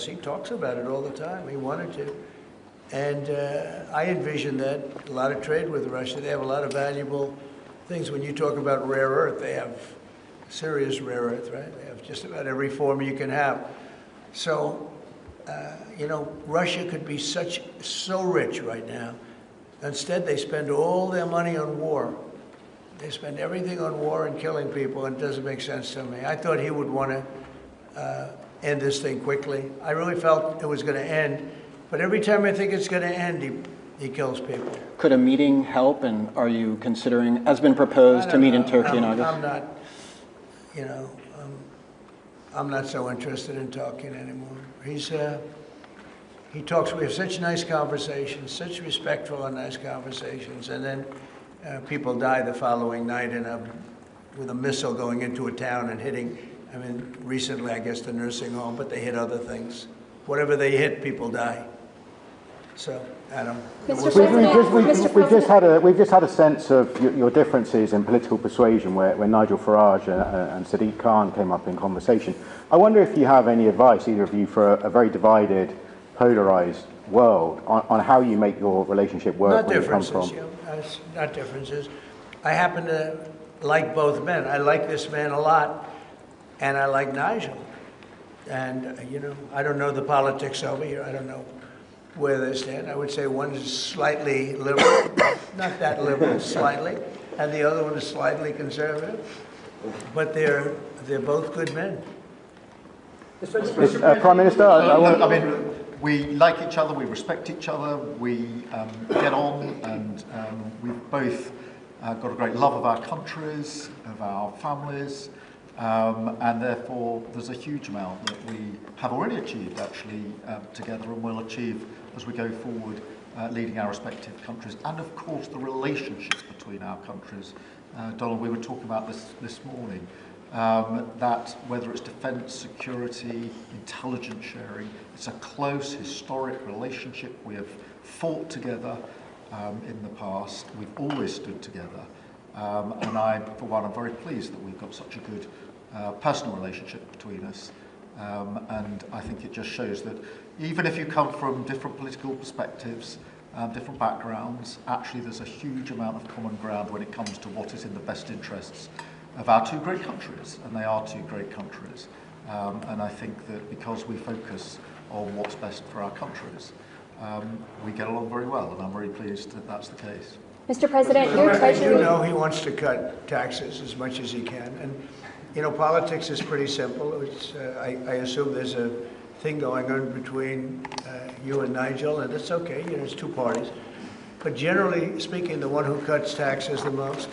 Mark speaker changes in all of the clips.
Speaker 1: us. He talks about it all the time. He wanted to. And I envision that a lot of trade with Russia. They have a lot of valuable things. When you talk about rare earth, they have serious rare earth, right? They have just about every form you can have. So, you know, Russia could be so rich right now. Instead, they spend all their money on war. They spend everything on war and killing people, and it doesn't make sense to me. I thought he would want to end this thing quickly. I really felt it was going to end, but every time I think it's going to end, he kills people.
Speaker 2: Could a meeting help, and are you considering, has been proposed to meet in Turkey in August?
Speaker 1: I'm not, you know, I'm not so interested in talking anymore. He talks, we have such nice conversations, such respectful and nice conversations, and then people die the following night with a missile going into a town and hitting, I mean, recently, I guess, the nursing home, but they hit other things. Whatever they hit, people die. So, Adam.
Speaker 3: We've just had a sense of your differences in political persuasion where Nigel Farage and Sadiq Khan came up in conversation. I wonder if you have any advice, either of you, for a very divided, polarized world on how you make your relationship work.
Speaker 1: Not differences, not differences. I happen to like both men. I like this man a lot, and I like Nigel. And, you know, I don't know the politics over here. I don't know where they stand. I would say one is slightly liberal, not that liberal, slightly, and the other one is slightly conservative. But they're both good men.
Speaker 3: Prime Minister,
Speaker 4: I mean, we like each other, we respect each other, we get on, and we've both got a great love of our countries, of our families, and therefore there's a huge amount that we have already achieved actually together and will achieve as we go forward, leading our respective countries, and of course the relationships between our countries. Donald, we were talking about this morning, that whether it's defence, security, intelligence sharing, it's a close historic relationship. We have fought together in the past, we've always stood together, and I, for one, am very pleased that we've got such a good personal relationship between us. And I think it just shows that even if you come from different political perspectives, different backgrounds, actually there's a huge amount of common ground when it comes to what is in the best interests of our two great countries, and they are two great countries. And I think that because we focus on what's best for our countries, we get along very well, and I'm very pleased that that's the case.
Speaker 5: Mr. President, your Treasury...
Speaker 1: You know he wants to cut taxes as much as he can, and you know, politics is pretty simple. It's, I assume there's a thing going on between you and Nigel, and it's okay, you know, it's two parties. But generally speaking, the one who cuts taxes the most,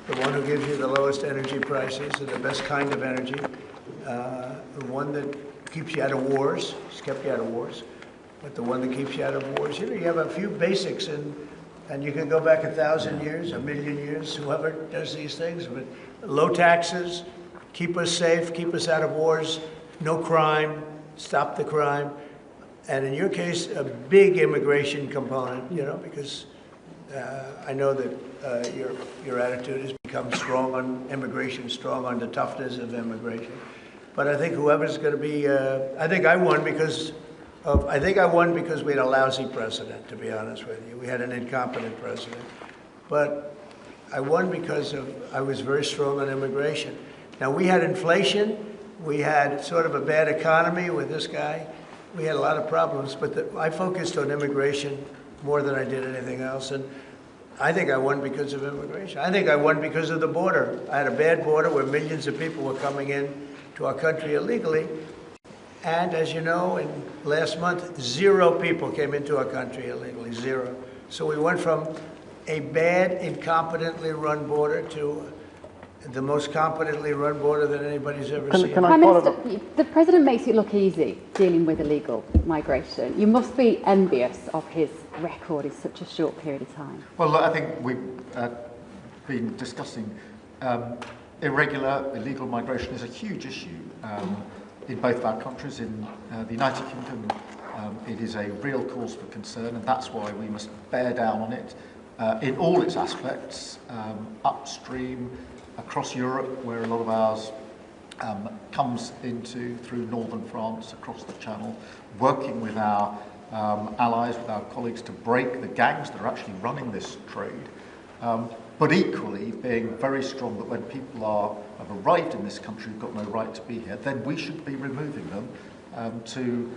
Speaker 1: the one who gives you the lowest energy prices and the best kind of energy, the one that keeps you out of wars, it's kept you out of wars, but the one that keeps you out of wars, you know, you have a few basics, and you can go back 1,000 years, 1,000,000 years, whoever does these things, but low taxes, keep us safe, keep us out of wars, no crime, stop the crime, and in your case, a big immigration component, you know, because I know that your attitude has become strong on immigration, strong on the toughness of immigration. But I think whoever's going to be, I think I won because we had a lousy president, to be honest with you. We had an incompetent president. But I won because I was very strong on immigration. Now, we had inflation, we had sort of a bad economy with this guy, we had a lot of problems, but I focused on immigration more than I did anything else, and I think I won because of immigration. I think I won because of the border. I had a bad border where millions of people were coming in to our country illegally, and as you know, in last month, 0 people came into our country illegally, 0. So we went from a bad, incompetently run border to the most competently run border that anybody's ever seen.
Speaker 5: Prime Minister, the President makes it look easy dealing with illegal migration. You must be envious of his record in such a short period of time.
Speaker 4: Well, I think we've been discussing illegal migration is a huge issue in both of our countries. In the United Kingdom, it is a real cause for concern, and that's why we must bear down on it in all its aspects, upstream, across Europe, where a lot of ours comes through northern France, across the Channel, working with our allies, with our colleagues to break the gangs that are actually running this trade, but equally being very strong that when people have arrived in this country who've got no right to be here, then we should be removing them to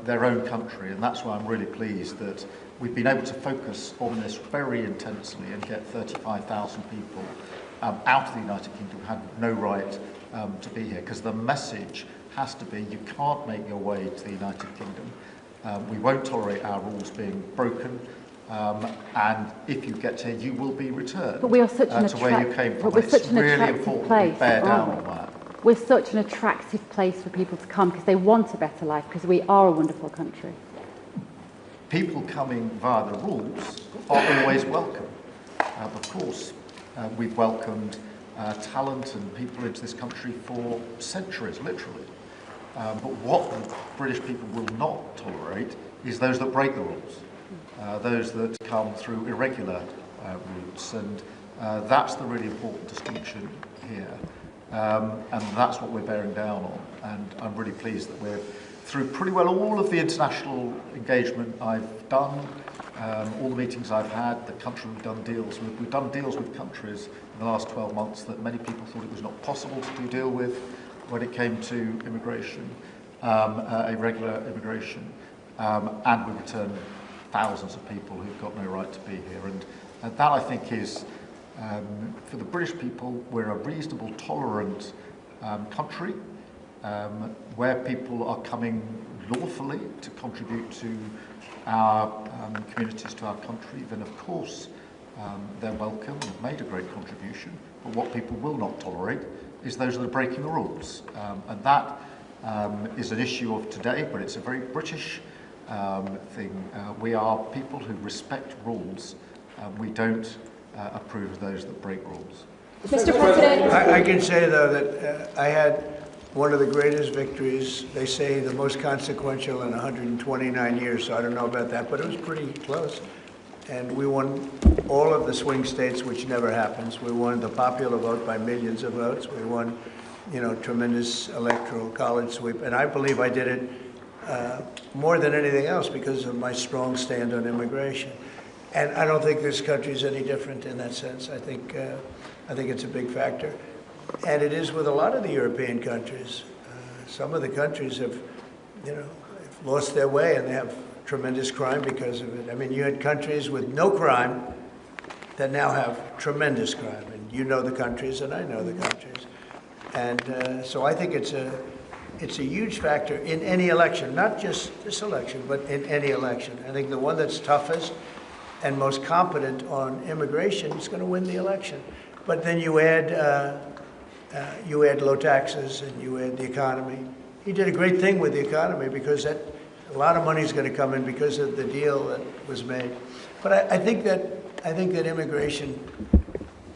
Speaker 4: their own country. And that's why I'm really pleased that we've been able to focus on this very intensely and get 35,000 people out of the United Kingdom who had no right to be here, because the message has to be you can't make your way to the United Kingdom. We won't tolerate our rules being broken, and if you get here, you will be returned
Speaker 5: but we are such an
Speaker 4: to where you came from.
Speaker 5: But we're
Speaker 4: It's
Speaker 5: such an
Speaker 4: really
Speaker 5: attractive
Speaker 4: important
Speaker 5: place,
Speaker 4: we bear down
Speaker 5: aren't we?
Speaker 4: on that.
Speaker 5: We're such an attractive place for people to come because they want a better life, because we are a wonderful country.
Speaker 4: People coming via the rules are always welcome. Of course, we've welcomed talent and people into this country for centuries, literally. But what the British people will not tolerate is those that break the rules, those that come through irregular routes, and that's the really important distinction here. And that's what we're bearing down on. And I'm really pleased that we're through pretty well all of the international engagement I've done, all the meetings I've had, the country we've done deals with. We've done deals with countries in the last 12 months that many people thought it was not possible to do deal with when it came to immigration, irregular immigration, and we returned thousands of people who've got no right to be here. And that, I think, is, for the British people, we're a reasonable, tolerant country where people are coming lawfully to contribute to our communities, to our country. Then, of course, they're welcome and have made a great contribution. But what people will not tolerate is those that are breaking the rules. And that is an issue of today, but it's a very British thing. We are people who respect rules. We don't approve of those that break rules.
Speaker 6: Mr. President.
Speaker 1: I can say, though, that I had one of the greatest victories, they say the most consequential in 129 years, so I don't know about that, but it was pretty close. And we won all of the swing states, which never happens. We won the popular vote by millions of votes. We won, tremendous electoral college sweep. And I believe I did it more than anything else because of my strong stand on immigration. And I don't think this country is any different in that sense. I think it's a big factor. And it is with a lot of the European countries. Some of the countries have, lost their way, and they have tremendous crime because of it. I mean, you had countries with no crime that now have tremendous crime. And you know the countries, and I know the countries. And so I think it's a huge factor in any election, not just this election, but in any election. I think the one that's toughest and most competent on immigration is going to win the election. But then you add low taxes and you add the economy. He did a great thing with the economy because a lot of money is going to come in because of the deal that was made. But I think that immigration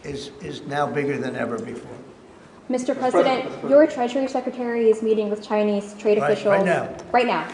Speaker 1: is now bigger than ever before.
Speaker 6: Mr. President, your Treasury Secretary is meeting with Chinese trade officials
Speaker 1: right now.
Speaker 6: Right now.